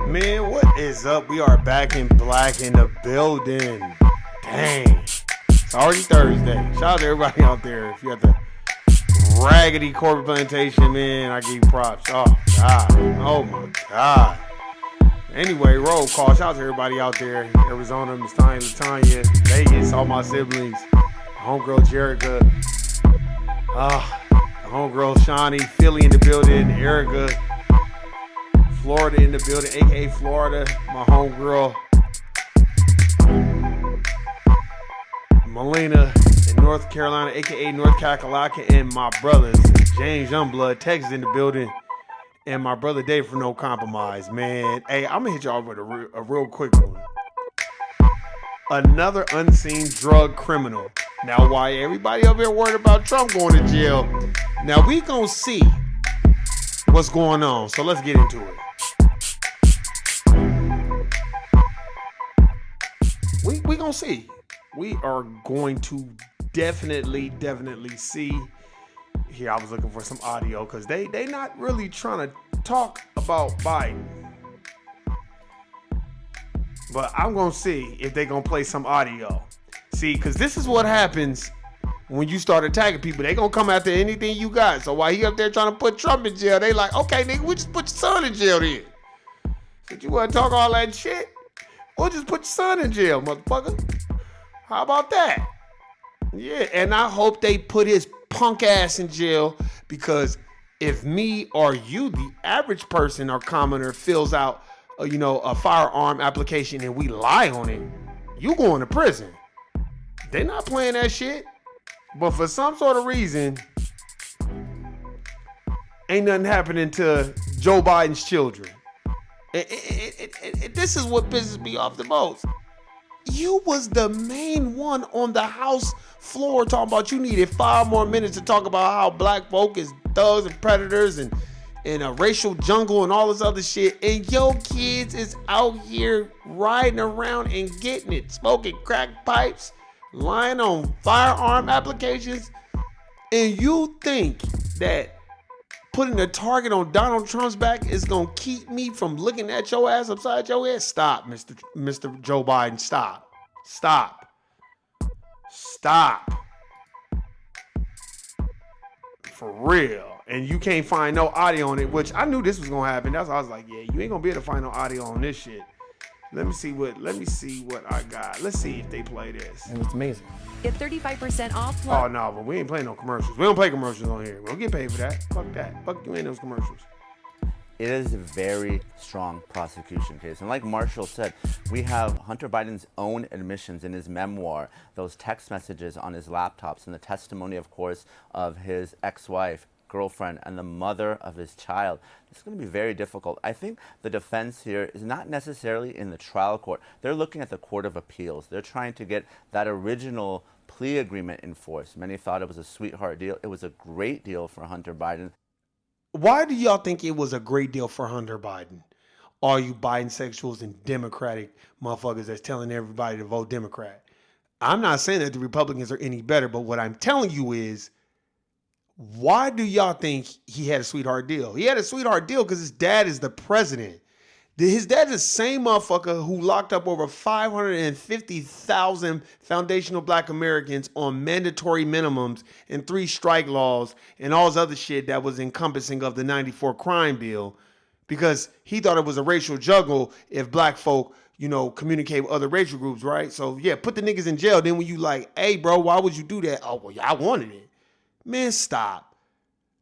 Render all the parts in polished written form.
Man, what is up? We are back in black in the building. Dang. It's already Thursday. Shout out to everybody out there. If you got the raggedy corporate plantation, man, I give you props. Oh, God. Oh, my God. Anyway, roll call. Shout out to everybody out there. Arizona, Miss Tanya, Latanya, Vegas, all my siblings. Homegirl Jerica. Homegirl Shawnee, Philly in the building, Erica. Florida in the building, aka Florida, my homegirl Melina in North Carolina, aka North Kakalaka, and my brothers James Youngblood, Texas in the building, and my brother Dave from No Compromise. Man, hey, I'm gonna hit y'all with a real quick one. Another unseen drug criminal. Now, why everybody up here worried about Trump going to jail? Now we gonna see what's going on. So let's get into it. We gonna see. We are going to definitely see. Here, I was looking for some audio because they not really trying to talk about Biden. But I'm gonna see if they gonna play some audio. See, because this is what happens when you start attacking people. They gonna come after anything you got. So while he up there trying to put Trump in jail, they like, okay, nigga, we just put your son in jail then. Said you wanna talk all that shit? We'll just put your son in jail, motherfucker. How about that? Yeah, and I hope they put his punk ass in jail, because if me or you, the average person or commoner, fills out a firearm application and we lie on it, you going to prison. They not playing that shit. But for some sort of reason, ain't nothing happening to Joe Biden's children. This is what pisses me off the most. You was the main one on the House floor talking about you needed 5 more minutes to talk about how black folk is thugs and predators and a racial jungle and all this other shit. And your kids is out here riding around and getting it, smoking crack pipes, lying on firearm applications. And you think that putting a target on Donald Trump's back is going to keep me from looking at your ass upside your head? Stop, Mr. Joe Biden. Stop. For real. And you can't find no audio on it, which I knew this was going to happen. That's why I was like, yeah, you ain't going to be able to find no audio on this shit. Let me see what I got. Let's see if they play this. And it's amazing. Get 35% off. Oh, no, but we ain't playing no commercials. We don't play commercials on here. We don't get paid for that. Fuck that. Fuck you in those commercials. It is a very strong prosecution case. And like Marshall said, we have Hunter Biden's own admissions in his memoir, those text messages on his laptops, and the testimony, of course, of his ex-wife, girlfriend, and the mother of his child. It's going to be very difficult. I think the defense here is not necessarily in the trial court. They're looking at the Court of Appeals. They're trying to get that original plea agreement enforced. Many thought it was a sweetheart deal. It was a great deal for Hunter Biden. Why do y'all think it was a great deal for Hunter Biden? All you Bidensexuals and Democratic motherfuckers that's telling everybody to vote Democrat. I'm not saying that the Republicans are any better, but what I'm telling you is, why do y'all think he had a sweetheart deal? He had a sweetheart deal because his dad is the president. His dad's the same motherfucker who locked up over 550,000 foundational black Americans on mandatory minimums and 3 strike laws and all this other shit that was encompassing of the 94 crime bill because he thought it was a racial juggle if black folk, communicate with other racial groups, right? So yeah, put the niggas in jail. Then when you like, hey bro, why would you do that? Oh, well, I wanted it. Man, stop.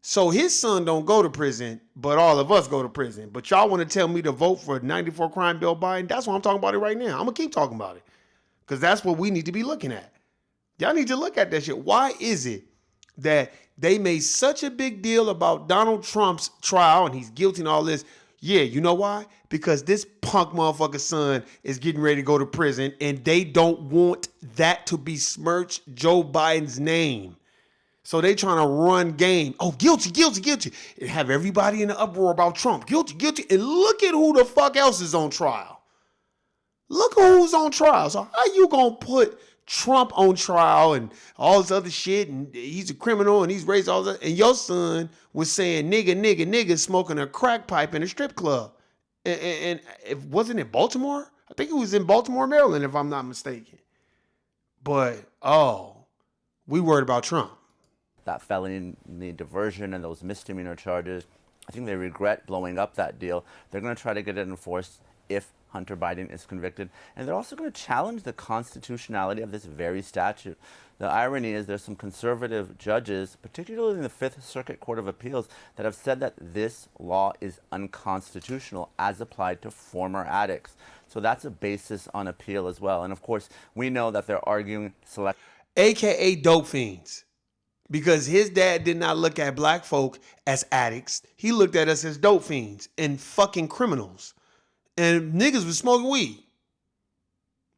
So his son don't go to prison, but all of us go to prison. But y'all want to tell me to vote for 94 crime bill Biden? That's why I'm talking about it right now. I'm going to keep talking about it because that's what we need to be looking at. Y'all need to look at that shit. Why is it that they made such a big deal about Donald Trump's trial and he's guilty and all this? Yeah, you know why? Because this punk motherfucker's son is getting ready to go to prison and they don't want that to besmirch Joe Biden's name. So they trying to run game. Oh, guilty, guilty, guilty. And have everybody in the uproar about Trump. Guilty, guilty. And look at who the fuck else is on trial. Look at who's on trial. So how you gonna put Trump on trial and all this other shit and he's a criminal and he's raised all that and your son was saying nigga, nigga, nigga smoking a crack pipe in a strip club. And it wasn't in Baltimore? I think it was in Baltimore, Maryland, if I'm not mistaken. But, we worried about Trump. That felony diversion and those misdemeanor charges, I think they regret blowing up that deal. They're going to try to get it enforced if Hunter Biden is convicted. And they're also going to challenge the constitutionality of this very statute. The irony is there's some conservative judges, particularly in the Fifth Circuit Court of Appeals, that have said that this law is unconstitutional as applied to former addicts. So that's a basis on appeal as well. And of course, we know that they're arguing select... AKA dope fiends. Because his dad did not look at black folk as addicts. He looked at us as dope fiends and fucking criminals. And niggas was smoking weed.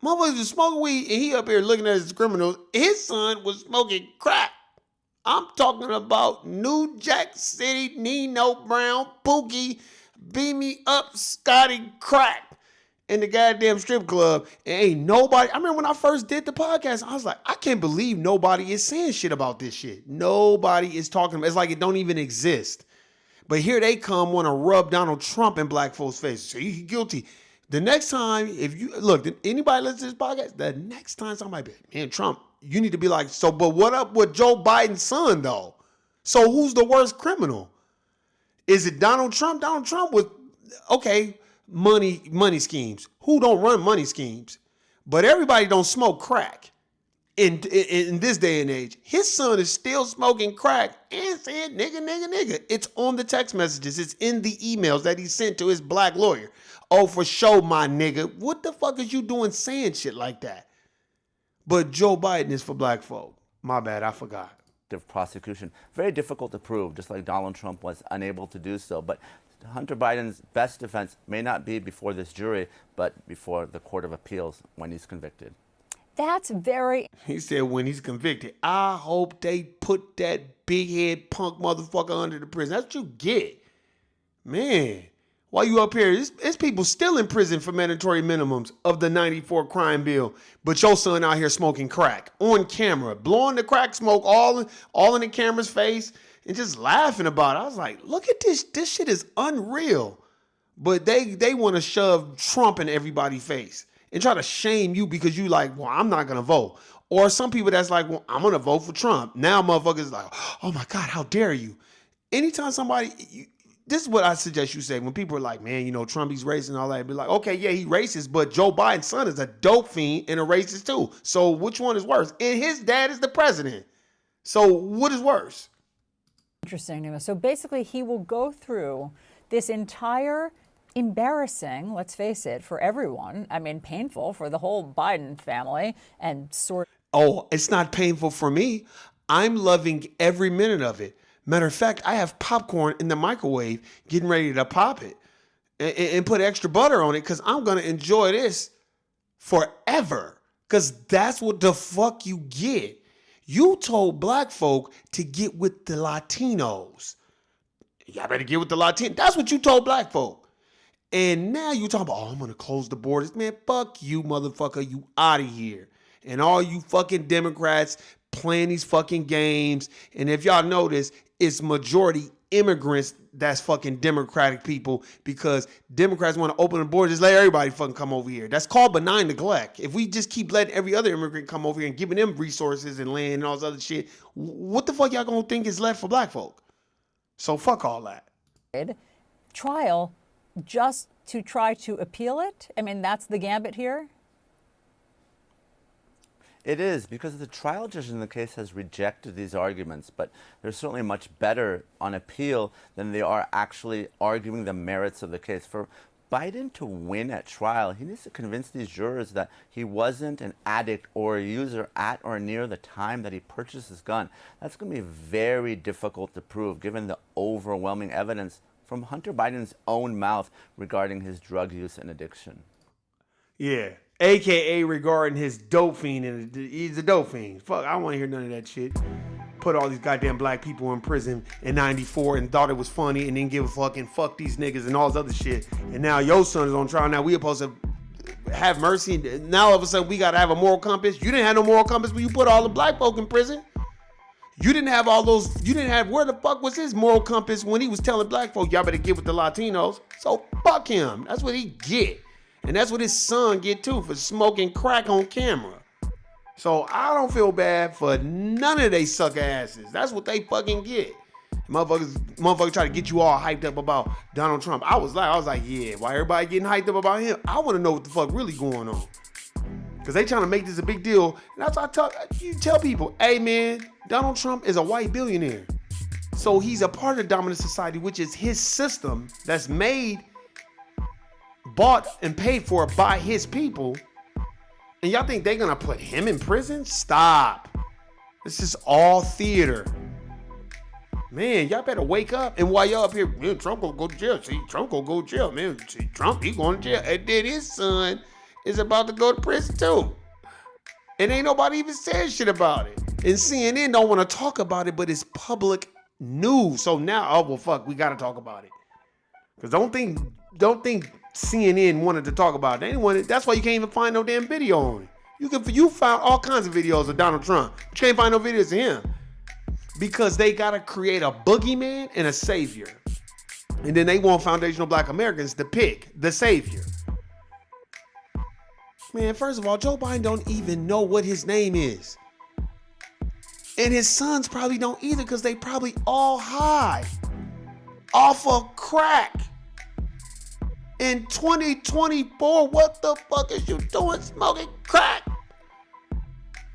Motherfuckers was smoking weed and he up here looking at us as criminals. His son was smoking crack. I'm talking about New Jack City, Nino Brown, Pookie, Beat Me Up, Scotty Crack. In the goddamn strip club, and ain't nobody. I remember when I first did the podcast, I was like, I can't believe nobody is saying shit about this shit. Nobody is talking about it. It's like it don't even exist. But here they come, want to rub Donald Trump in black folks' faces. So he's guilty. The next time, if you look, anybody listen to this podcast, the next time somebody be, man, Trump, you need to be like, so, but what up with Joe Biden's son though? So who's the worst criminal? Is it Donald Trump? Donald Trump was, okay, money schemes. Who don't run money schemes? But everybody don't smoke crack in this day and age. His son is still smoking crack and saying nigga, nigga, nigga. It's on the text messages. It's in the emails that he sent to his black lawyer. Oh, for sure, my nigga. What the fuck is you doing saying shit like that? But Joe Biden is for black folk. My bad, I forgot. Prosecution. Very difficult to prove, just like Donald Trump was unable to do so. But Hunter Biden's best defense may not be before this jury, but before the Court of Appeals when he's convicted. That's very... He said when he's convicted. I hope they put that big head punk motherfucker under the prison. That's what you get. Man, while you up here, it's people still in prison for mandatory minimums of the 94 crime bill, but your son out here smoking crack on camera, blowing the crack smoke all in the camera's face. And just laughing about it. I was like, look at this. This shit is unreal. But they want to shove Trump in everybody's face and try to shame you because you like, well, I'm not going to vote. Or some people that's like, well, I'm going to vote for Trump. Now motherfuckers like, oh my God, how dare you? Anytime this is what I suggest you say. When people are like, man, Trump, he's racist and all that. Be like, okay, yeah, he's racist, but Joe Biden's son is a dope fiend and a racist too. So which one is worse? And his dad is the president. So what is worse? interesting to us. So basically, he will go through this entire embarrassing, let's face it, for everyone. I mean, painful for the whole Biden family and Oh, it's not painful for me. I'm loving every minute of it. Matter of fact, I have popcorn in the microwave getting ready to pop it and put extra butter on it because I'm going to enjoy this forever because that's what the fuck you get. You told black folk to get with the Latinos. Y'all better get with the Latinos. That's what you told black folk. And now you talking about, oh, I'm going to close the borders. Man, fuck you, motherfucker. You out of here. And all you fucking Democrats playing these fucking games. And if y'all notice, it's majority immigrants that's fucking Democratic people, because Democrats want to open the borders, just let everybody fucking come over here. That's called benign neglect. If we just keep letting every other immigrant come over here and giving them resources and land and all this other shit, what the fuck y'all gonna think is left for black folk? So fuck all that. Trial just to try to appeal it? I mean, that's the gambit here? It is, because the trial judge in the case has rejected these arguments, but they're certainly much better on appeal than they are actually arguing the merits of the case. For Biden to win at trial, he needs to convince these jurors that he wasn't an addict or a user at or near the time that he purchased his gun. That's going to be very difficult to prove, given the overwhelming evidence from Hunter Biden's own mouth regarding his drug use and addiction. Yeah. AKA regarding his dope fiend, and he's a dope fiend. Fuck, I don't want to hear none of that shit. Put all these goddamn black people in prison in 94 and thought it was funny and then give a fucking fuck these niggas and all this other shit. And now your son is on trial. Now we supposed to have mercy. Now all of a sudden we got to have a moral compass. You didn't have no moral compass when you put all the black folk in prison. You didn't have all those, you didn't have, where the fuck was his moral compass when he was telling black folk, y'all better get with the Latinos? So fuck him. That's what he get. And that's what his son get too, for smoking crack on camera. So I don't feel bad for none of they sucker asses. That's what they fucking get. Motherfuckers try to get you all hyped up about Donald Trump. I was like, yeah, why everybody getting hyped up about him? I want to know what the fuck really going on. Because they trying to make this a big deal. And that's why you tell people, hey man, Donald Trump is a white billionaire. So he's a part of the dominant society, which is his system that's made, bought and paid for by his people. And y'all think they're gonna put him in prison? Stop. This is all theater. Man, y'all better wake up. And while y'all up here, man, Trump gonna go to jail. See, Trump gonna go to jail, man. See, Trump, he going to jail. And then his son is about to go to prison too. And ain't nobody even said shit about it. And CNN don't want to talk about it, but it's public news. So now, oh well, fuck, we gotta talk about it. Cause don't think CNN wanted to talk about it. They didn't want it. That's why you can't even find no damn video on it. You found all kinds of videos of Donald Trump. You can't find no videos of him. Because they gotta create a boogeyman and a savior. And then they want foundational black Americans to pick the savior. Man, first of all, Joe Biden don't even know what his name is. And his sons probably don't either, because they probably all high off of crack. In 2024, what the fuck is you doing smoking crack?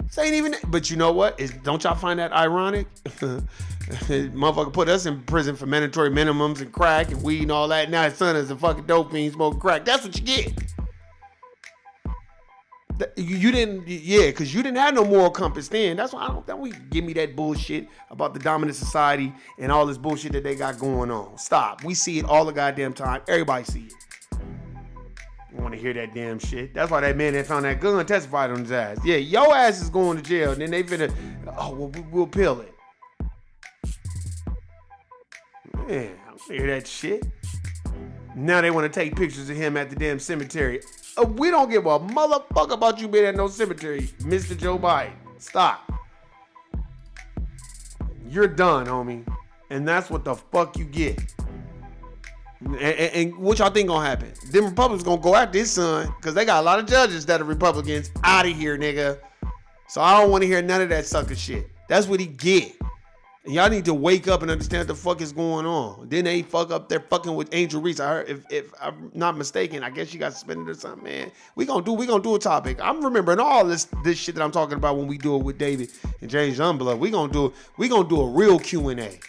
This ain't even, but you know what? Don't y'all find that ironic? Motherfucker put us in prison for mandatory minimums and crack and weed and all that. Now his son is a fucking dope fiend smoking crack. That's what you get. You didn't, yeah, because you didn't have no moral compass then. That's why don't we give me that bullshit about the dominant society and all this bullshit that they got going on. Stop. We see it all the goddamn time. Everybody see it. I want to hear that damn shit. That's why that man that found that gun testified on his ass. Yeah, your ass is going to jail. And then they finna, we'll peel it. Man, I want to hear that shit. Now they want to take pictures of him at the damn cemetery. We don't give a motherfucker about you being at no cemetery, Mr. Joe Biden. Stop. You're done, homie. And that's what the fuck you get. And what y'all think gonna happen? Them Republicans gonna go after his son, because they got a lot of judges that are Republicans. Out of here, nigga. So I don't want to hear none of that sucker shit. That's what he get. And y'all need to wake up and understand what the fuck is going on. Then they fuck up, they're fucking with Angel Reese. I heard, if I'm not mistaken, I guess she got suspended or something, man. We gonna do a topic. I'm remembering all this shit that I'm talking about when we do it with David and James Youngblood. We gonna do a real Q&A.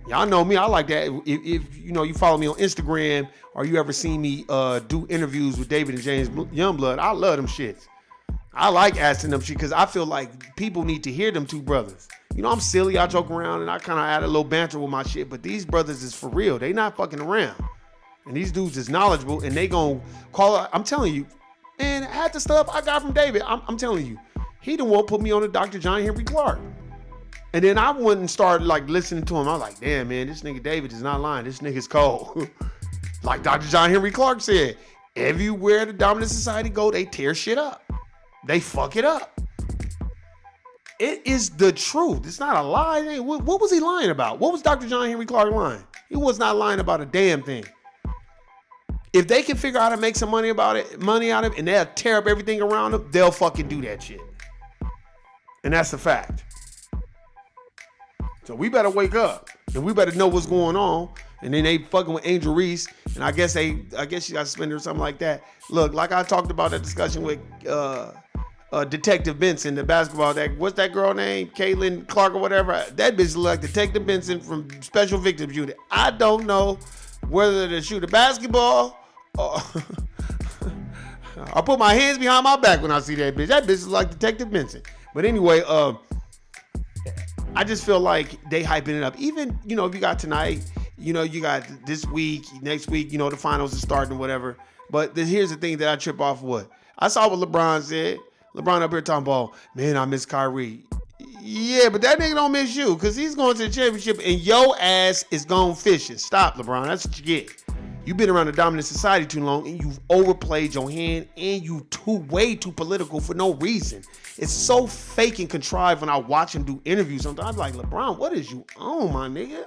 Y'all know me, I like that. If you know, you follow me on Instagram or you ever seen me do interviews with David and James Youngblood, I love them shits. I like asking them shit because I feel like people need to hear them two brothers. You know, I'm silly, I joke around and I kind of add a little banter with my shit, but these brothers is for real. They not fucking around. And these dudes is knowledgeable and they gonna call out, I'm telling you, and half the stuff I got from David, I'm telling you, he the one put me on the Dr. John Henry Clark. And then I went and started like listening to him. I was like, damn, man, this nigga David is not lying. This nigga's cold. Like Dr. John Henry Clark said, everywhere the dominant society go, they tear shit up. They fuck it up. It is the truth. It's not a lie. What was he lying about? What was Dr. John Henry Clark lying? He was not lying about a damn thing. If they can figure out how to make some money out of it, and they'll tear up everything around them, they'll fucking do that shit. And that's a fact. So we better wake up, and we better know what's going on. And then they fucking with Angel Reese, and I guess she got suspended or something like that. Look, like I talked about that discussion with Detective Benson, the basketball. What's that girl name? Caitlin Clark or whatever. That bitch is like Detective Benson from Special Victims Unit. I don't know whether to shoot a basketball or I'll put my hands behind my back when I see that bitch. That bitch is like Detective Benson. But anyway, I just feel like they hyping it up. Even, if you got tonight, you got this week, next week, the finals are starting or whatever. But here's the thing that I trip off with. I saw what LeBron said. LeBron up here talking about, man, I miss Kyrie. Yeah, but that nigga don't miss you because he's going to the championship and your ass is gone fishing. Stop, LeBron. That's what you get. You've been around the dominant society too long and you've overplayed your hand and you way too political for no reason. It's so fake and contrived when I watch him do interviews. Sometimes I'm like, LeBron, what is you on, my nigga?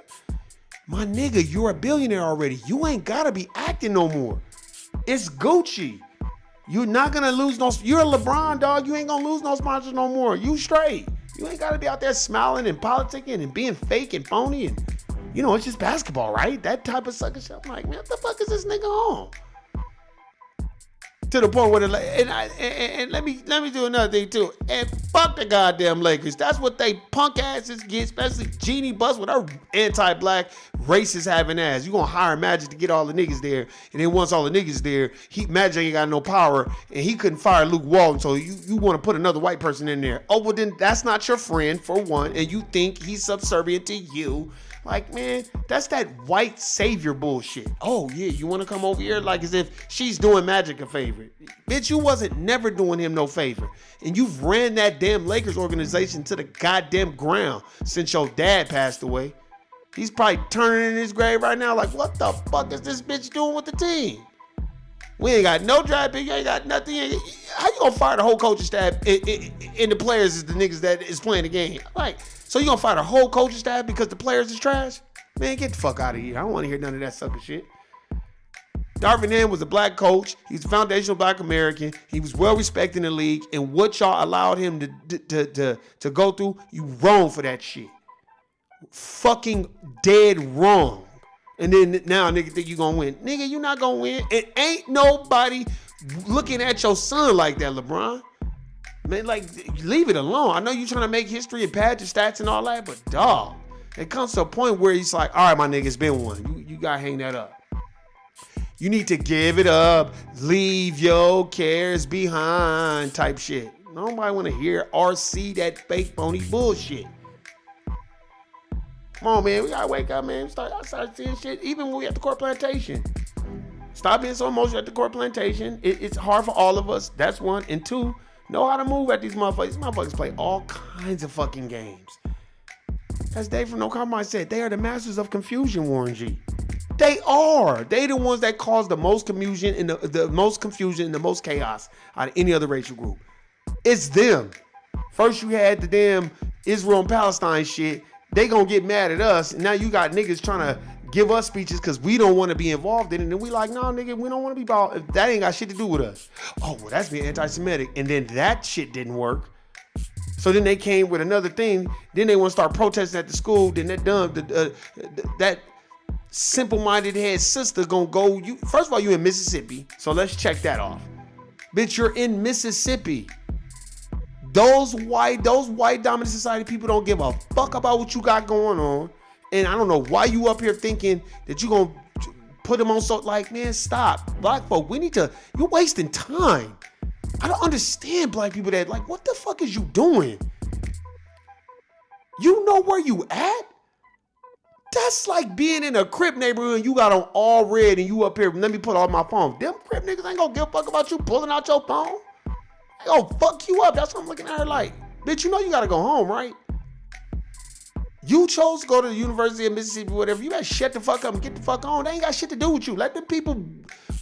My nigga, you're a billionaire already. You ain't got to be acting no more. It's Gucci. You're not going to lose no, you're a LeBron, dog. You ain't going to lose no sponsors no more. You straight. You ain't got to be out there smiling and politicking and being fake and phony and, it's just basketball, right? That type of sucker shit. I'm like, man, what the fuck is this nigga on? To the point where and let me do another thing too. And fuck the goddamn Lakers. That's what they punk asses get, especially Jeannie Buss with her anti-black racist having ass. You gonna hire Magic to get all the niggas there, and then once all the niggas there, Magic ain't got no power, and he couldn't fire Luke Walton. So you want to put another white person in there? Oh well, then that's not your friend for one, and you think he's subservient to you. Like, man, that's that white savior bullshit. Oh, yeah, you want to come over here? Like as if she's doing Magic a favor. Bitch, you wasn't never doing him no favor. And you've ran that damn Lakers organization to the goddamn ground since your dad passed away. He's probably turning in his grave right now like, what the fuck is this bitch doing with the team? We ain't got no draft pick, you ain't got nothing. How you gonna fire the whole coaching staff and the players is the niggas that is playing the game? Like, so you gonna fire the whole coaching staff because the players is trash? Man, get the fuck out of here. I don't want to hear none of that sucker shit. Darvin Ham was a black coach. He's a foundational black American. He was well respected in the league. And what y'all allowed him to go through, you wrong for that shit. Fucking dead wrong. And then now nigga think you gonna win. Nigga, you not gonna win. And ain't nobody looking at your son like that, LeBron. Man, like, leave it alone. I know you trying to make history and pad your stats and all that, but dog, it comes to a point where he's like, all right, my nigga, it's been one. You gotta hang that up. You need to give it up. Leave your cares behind type shit. Nobody want to hear or see that fake phony bullshit. Come on, man. We gotta wake up, man. I start seeing shit even when we at the Court Plantation. Stop being so emotional at the Court Plantation. It's hard for all of us. That's one. And two, know how to move at these motherfuckers. These motherfuckers play all kinds of fucking games. As Dave from No Compromise said, they are the masters of confusion, Warren G. They are. They the ones that cause the most confusion and the most confusion and the most chaos out of any other racial group. It's them. First you had the damn Israel and Palestine shit. They gonna get mad at us. And now you got niggas trying to give us speeches because we don't want to be involved in it. And we like, no, nigga, we don't want to be involved. That ain't got shit to do with us. Oh, well, that's being anti-Semitic. And then that shit didn't work. So then they came with another thing. Then they want to start protesting at the school. Then that simple-minded head sister gonna go. First of all, you in Mississippi. So let's check that off. Bitch, you're in Mississippi. Those white dominant society people don't give a fuck about what you got going on. And I don't know why you up here thinking that you gonna put them on like, man, stop. Black folk, you're wasting time. I don't understand black people that like, what the fuck is you doing? You know where you at? That's like being in a Crip neighborhood and you got on all red and you up here, let me put on my phone. Them Crip niggas ain't gonna give a fuck about you pulling out your phone. They gonna fuck you up. That's what I'm looking at her like. Bitch, you know you gotta go home, right? You chose to go to the University of Mississippi, whatever. You better shut the fuck up and get the fuck on. They ain't got shit to do with you. Let them people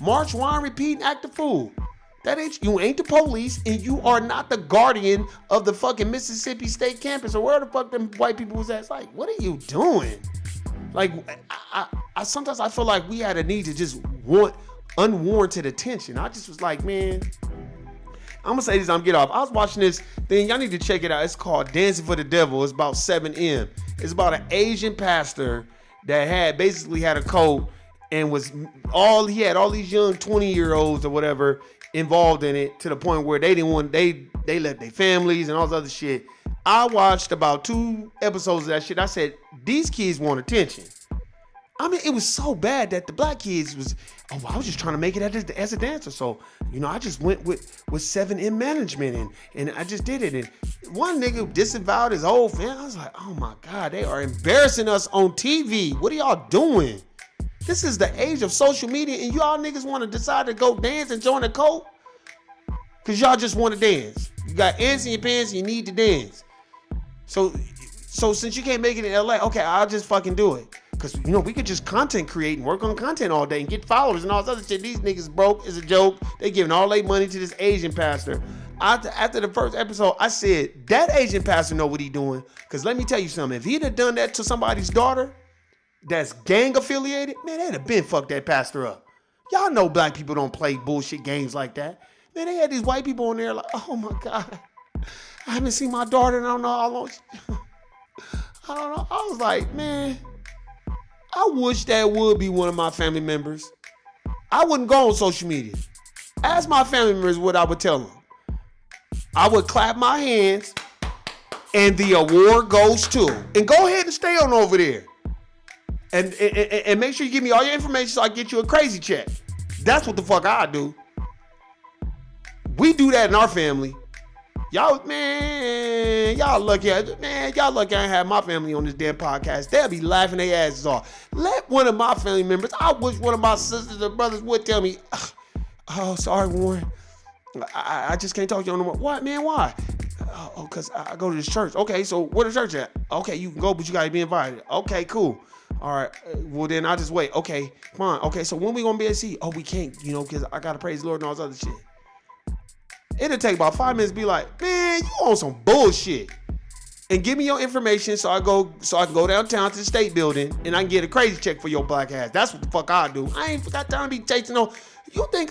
march, whine, repeat, and act the fool. You ain't the police, and you are not the guardian of the fucking Mississippi State campus or where the fuck them white people was at. It's like, what are you doing? Like, I sometimes I feel like we had a need to just want unwarranted attention. I just was like, man, I'm gonna say this, I'm gonna get off. I was watching this thing, y'all need to check it out. It's called Dancing for the Devil. It's about 7M. It's about an Asian pastor that basically had a cult and he had all these young 20-year-olds or whatever involved in it, to the point where they left their families and all this other shit. I watched about 2 episodes of that shit. I said, these kids want attention. I mean, it was so bad that the black kids I was just trying to make it as a dancer. So, I just went with 7M management and I just did it. And one nigga disavowed his whole family. I was like, oh my God, they are embarrassing us on TV. What are y'all doing? This is the age of social media, and y'all niggas want to decide to go dance and join a cult? Because y'all just want to dance. You got ants in your pants and you need to dance. So since you can't make it in LA, okay, I'll just fucking do it. Because, we could just content create and work on content all day and get followers and all this other shit. These niggas broke is a joke. They giving all their money to this Asian pastor. After the first episode, I said, that Asian pastor know what he doing. Because let me tell you something. If he'd have done that to somebody's daughter that's gang affiliated, man, they'd have been fucked that pastor up. Y'all know black people don't play bullshit games like that. Man, they had these white people on there like, oh my God, I haven't seen my daughter in I don't know how long. I don't know. I was like, man, I wish that would be one of my family members. I wouldn't go on social media. Ask my family members what I would tell them. I would clap my hands and the award goes to. And go ahead and stay on over there. And make sure you give me all your information so I get you a crazy check. That's what the fuck I do. We do that in our family. Y'all lucky. Man, y'all lucky I ain't have my family on this damn podcast. They'll be laughing their asses off. Let one of my family members, I wish one of my sisters or brothers would tell me, oh, sorry, Warren. I just can't talk to you no more. What, man? Why? Oh, because I go to this church. Okay, so where the church at? Okay, you can go, but you got to be invited. Okay, cool. All right, well then I'll just wait. Okay, fine. Okay, so when we gonna be able to see? Oh, we can't, because I gotta praise the Lord and all this other shit. It'll take about 5 minutes to be like, man, you on some bullshit. And give me your information so I can go downtown to the state building and I can get a crazy check for your black ass. That's what the fuck I do. I ain't got time to be chasing no. You think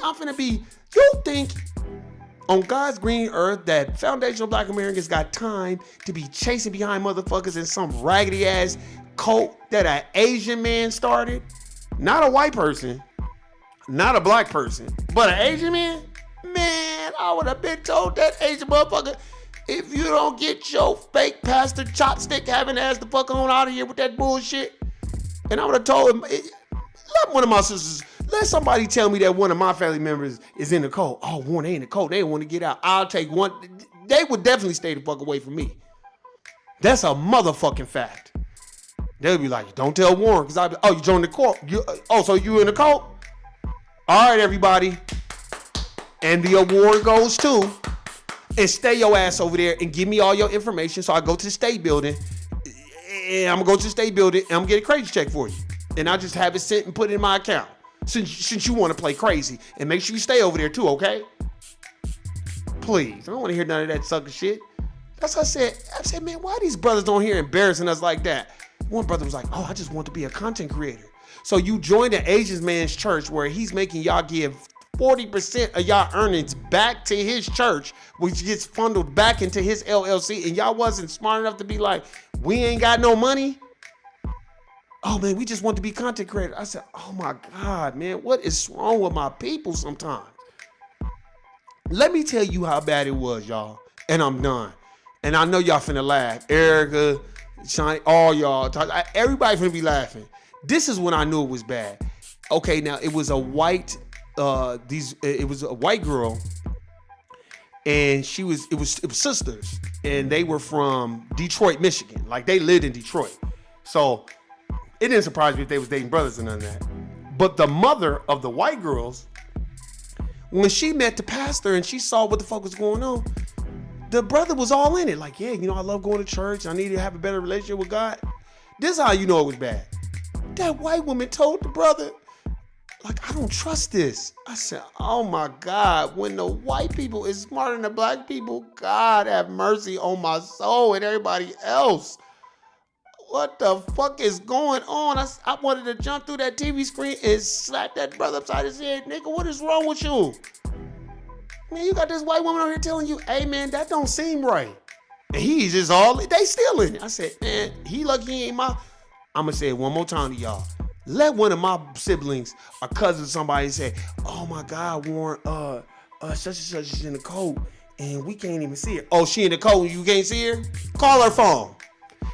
on God's green earth that foundational black Americans got time to be chasing behind motherfuckers in some raggedy ass cult that an Asian man started? Not a white person, not a black person, but an Asian man? Man, I would have been told that Asian motherfucker, if you don't get your fake pastor chopstick having ass the fuck on out of here with that bullshit. And I would have told him, let one of my sisters, let somebody tell me that one of my family members is in the cult. Oh, one, they in the cult. They want to get out. I'll take one. They would definitely stay the fuck away from me. That's a motherfucking fact. They'll be like, don't tell Warren, because I'll be, oh, you joined the cult. So you in the cult? All right, everybody. And the award goes to, and stay your ass over there and give me all your information so I go to the state building. And I'm going to go to the state building and I'm going to get a crazy check for you. And I'll just have it sent and put it in my account. Since you want to play crazy. And make sure you stay over there too, okay? Please. I don't want to hear none of that sucker shit. That's what I said. I said, man, why these brothers don't hear embarrassing us like that? One brother was like, oh, I just want to be a content creator. So you joined an Asian man's church where he's making y'all give 40% of y'all earnings back to his church, which gets funneled back into his LLC, and y'all wasn't smart enough to be like, we ain't got no money. Oh man, we just want to be content creators. I said, oh my God, man, what is wrong with my people sometimes? Let me tell you how bad it was, y'all. And I'm done. And I know y'all finna laugh. Erica, Shani, all y'all, everybody finna be laughing. This is when I knew it was bad. Okay, now it was a white girl, and it was sisters, and they were from Detroit, Michigan. Like they lived in Detroit. So it didn't surprise me if they was dating brothers and none of that. But the mother of the white girls, when she met the pastor and she saw what the fuck was going on, the brother was all in it. Like, yeah, I love going to church. I need to have a better relationship with God. This is how you know it was bad. That white woman told the brother, Like, I don't trust this. I said, oh my God, when the white people is smarter than the black people, God have mercy on my soul and everybody else. What the fuck is going on? I wanted to jump through that TV screen and slap that brother upside his head. Nigga, what is wrong with you? Man, you got this white woman out here telling you, hey man, that don't seem right. And he's just they stealing. I said, man, he lucky he ain't I'm gonna say it one more time to y'all. Let one of my siblings or cousins, somebody say, oh my God, Warren, such and such is in the coat and we can't even see her. Oh, she in the coat and you can't see her? Call her phone.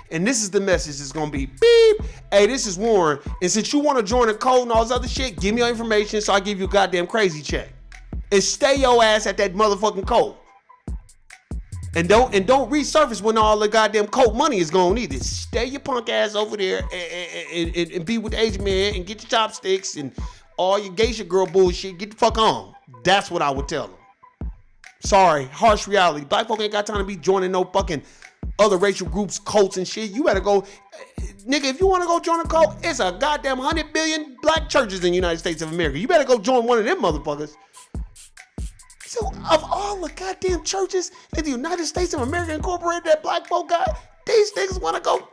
And this is the message. It's gonna be beep. Hey, this is Warren. And since you want to join the code and all this other shit, give me your information so I give you a goddamn crazy check. And stay your ass at that motherfucking code. And don't resurface when all the goddamn coat money is gone either. Stay your punk ass over there and be with the Asian man and get your chopsticks and all your geisha girl bullshit. Get the fuck on. That's what I would tell them. Sorry, harsh reality. Black folk ain't got time to be joining no fucking other racial groups, cults and shit. You better go, nigga, if you want to go join a cult, it's a goddamn 100 billion black churches in the United States of America. You better go join one of them motherfuckers. So of all the goddamn churches in the United States of America Incorporated that black folk got, these niggas want to go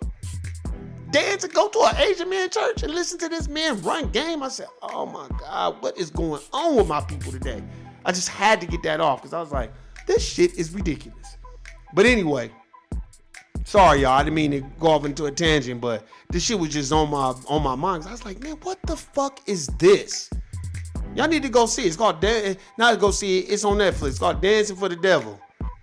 dance and go to an Asian man church and listen to this man run game. I said, oh my God, what is going on with my people today? I just had to get that off because I was like, this shit is ridiculous. But anyway, sorry y'all, I didn't mean to go off into a tangent, but this shit was just on my mind. I was like, man, what the fuck is this? Y'all need to go see it. It's called not to go see it. It's on Netflix. It's called Dancing for the Devil.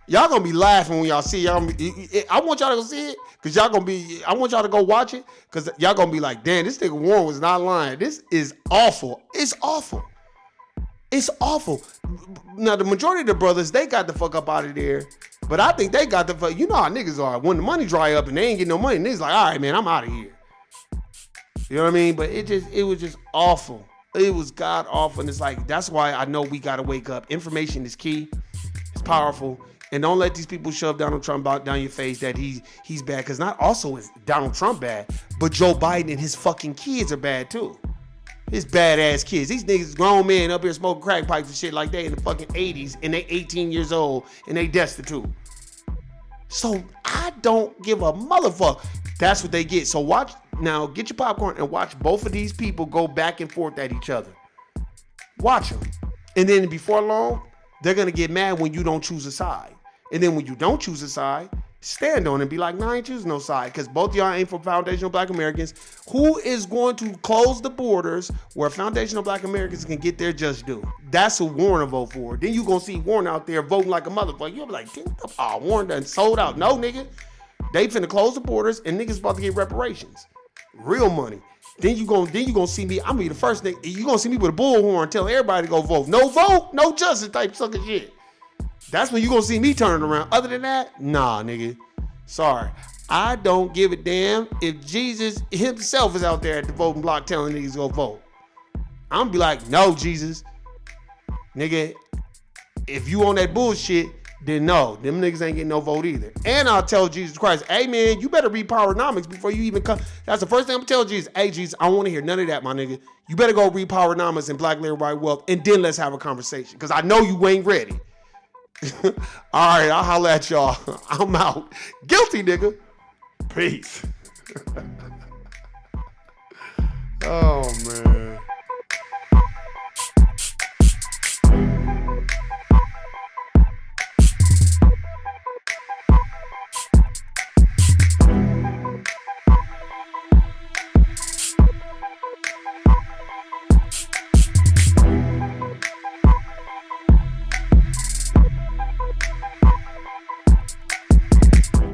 Y'all gonna be laughing when y'all see it. I want y'all to go see it because I want y'all to go watch it because y'all gonna be like, damn, this nigga Warren was not lying. This is awful. It's awful. It's awful. Now, the majority of the brothers, they got the fuck up out of there. But I think they got the fuck, you know how niggas are. When the money dry up and they ain't getting no money, niggas like, all right, man, I'm out of here. You know what I mean? But it was just awful. It was god awful. And it's like, that's why I know we got to wake up. Information is key. It's powerful. And don't let these people shove Donald Trump down your face that he's bad. Because not also is Donald Trump bad, but Joe Biden and his fucking kids are bad too. His badass kids. These niggas grown men up here smoking crack pipes and shit like that in the fucking 80s. And they 18 years old and they destitute. So I don't give a motherfucker. That's what they get. So watch. Now, get your popcorn and watch both of these people go back and forth at each other. Watch them. And then before long, they're going to get mad when you don't choose a side. And then when you don't choose a side, stand on it and be like, nah, I ain't choosing no side. Because both of y'all ain't for foundational black Americans. Who is going to close the borders where foundational black Americans can get their just due? That's who Warren will vote for. Then you going to see Warren out there voting like a motherfucker. You'll be like, oh, Warren done sold out. No, nigga. They finna close the borders and niggas about to get reparations. Real money. Then you gonna see me. I'm gonna be the first nigga. You gonna see me with a bullhorn telling everybody to go vote. No vote, no justice type sucker shit. That's when you gonna see me turning around. Other than that, nah, nigga. Sorry. I don't give a damn if Jesus himself is out there at the voting block telling niggas to go vote. I'm gonna be like, no, Jesus. Nigga, if you on that bullshit, then no, them niggas ain't getting no vote either. And I'll tell Jesus Christ, hey man, you better read Powernomics before you even come. That's the first thing I'm gonna tell Jesus. Hey Jesus, I don't want to hear none of that, my nigga. You better go read Powernomics and Black Labor White Wealth, and then let's have a conversation. Because I know you ain't ready. All right, I'll holler at y'all. I'm out. Guilty, nigga. Peace. Oh man.